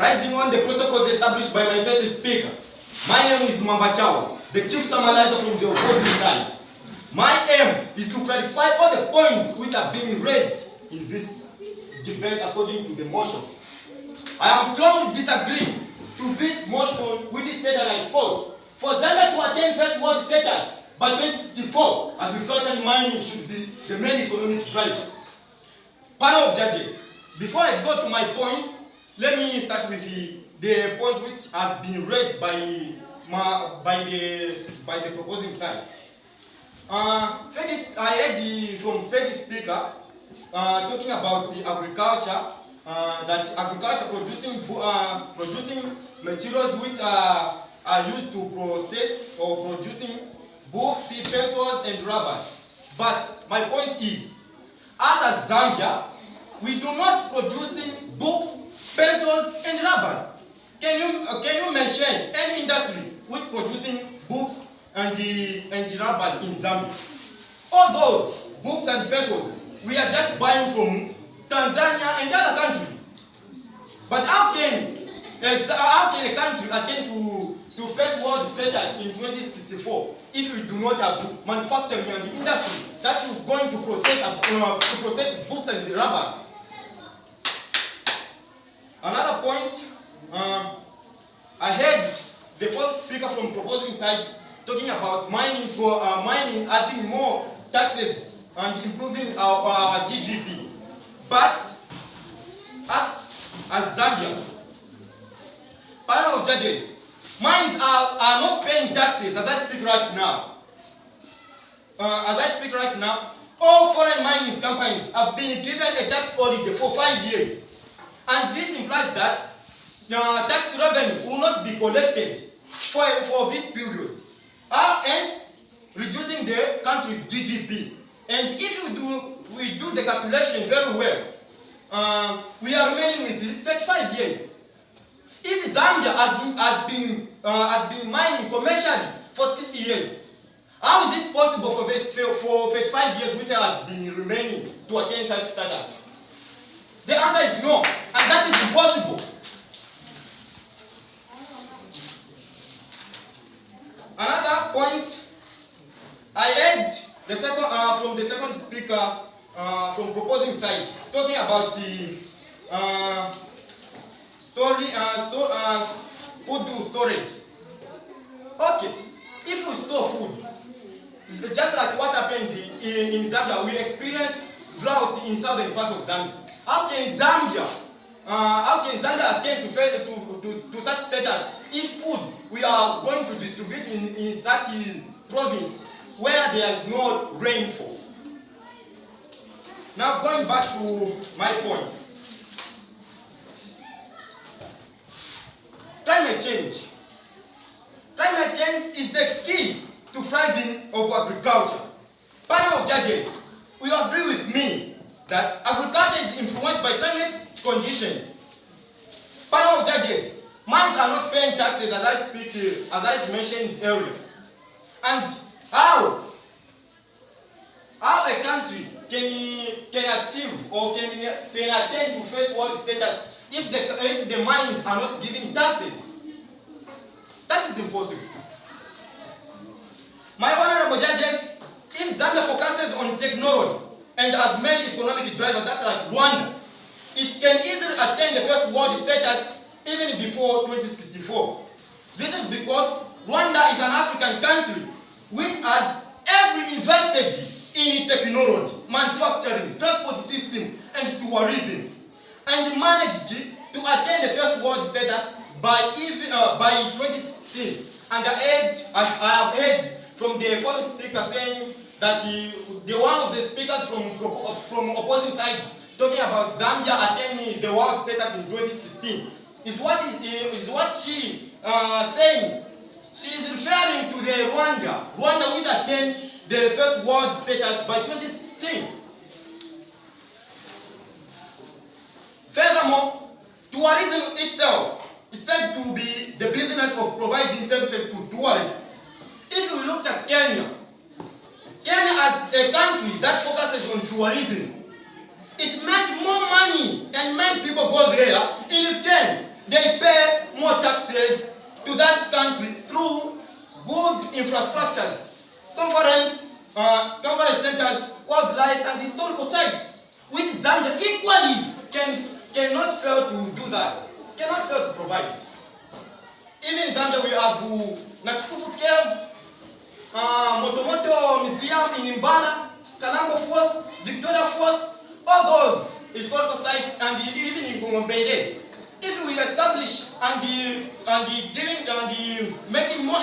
Riding on the protocols established by my first speaker. My name is Mamba Charles, the chief summarizer from the opposing side. My aim is to clarify all the points which are being raised in this debate according to the motion. I am strongly disagree to this motion which is stated, and I quote, for Zambia to attain first world status by 2064, agriculture and mining should be the main economic drivers. Panel of judges, before I go to my points, let me start with the point which has been raised by the proposing side. I heard from Fedi speaker talking about the agriculture, that agriculture producing materials which are used to process or producing books, pencils, and rubbers. But my point is, as a Zambia, we do not producing books, pencils, and rubbers. Can you mention any industry which producing books and the rubbers in Zambia? All those books and pencils we are just buying from Tanzania and other countries. But how can a country attain to first world status in 2064 if we do not have manufacturing and industry that is going to process books and rubbers? Another point, I heard the first speaker from proposing side talking about mining adding more taxes and improving our GDP. But as Zambia, panel of judges, mines are not paying taxes as I speak right now. All foreign mining companies have been given a tax holiday for 5 years. And this implies that tax revenue will not be collected for this period, hence reducing the country's GDP. And if we do the calculation very well, we are remaining with 35 years. If Zambia has been mining commercially for 60 years, how is it possible for 35 years which has been remaining to attain such status? The answer is no, and that is impossible. Another point, I heard from the second speaker from proposing side talking about the food storage. Okay, if we store food, just like what happened in Zambia, we experienced drought in southern part of Zambia. How can Zambia attain to such status if food we are going to distribute in such province where there is no rainfall? Now going back to my points. Climate change. Climate change is the key to thriving of agriculture. Panel of judges, will you agree with me that agriculture is influenced by climate conditions? Panel of judges, mines are not paying taxes as I mentioned earlier. And how a country can achieve or can attain to first world status if the mines are not giving taxes? That is impossible. My honorable judges, if Zambia focuses on technology and as main economic drivers, that's like Rwanda, it can easily attain the first world status even before 2064. This is because Rwanda is an African country which has ever invested in technology, manufacturing, transport system, and tourism, and managed to attain the first world status by 2016. And I have heard from the first speaker saying that the one of the speakers from opposing side talking about Zambia attaining the world status in 2016 is what she saying. She is referring to the Rwanda which attained the first world status by 2016. Furthermore, tourism itself is said to be the business of providing services to tourists. If we looked at Kenya as a country that focuses on tourism, it made more money and made people go there. In return, they pay more taxes to that country through good infrastructures, conference centers, wildlife, and historical sites, which Zambia equally cannot fail to do that, cannot fail to provide. Even in Zambia, we have Nachikufu Caves, Motomoto Museum in Imbala, Kalambo Falls, Victoria Falls, all those historical sites, and even in Gombe. If we establish and making more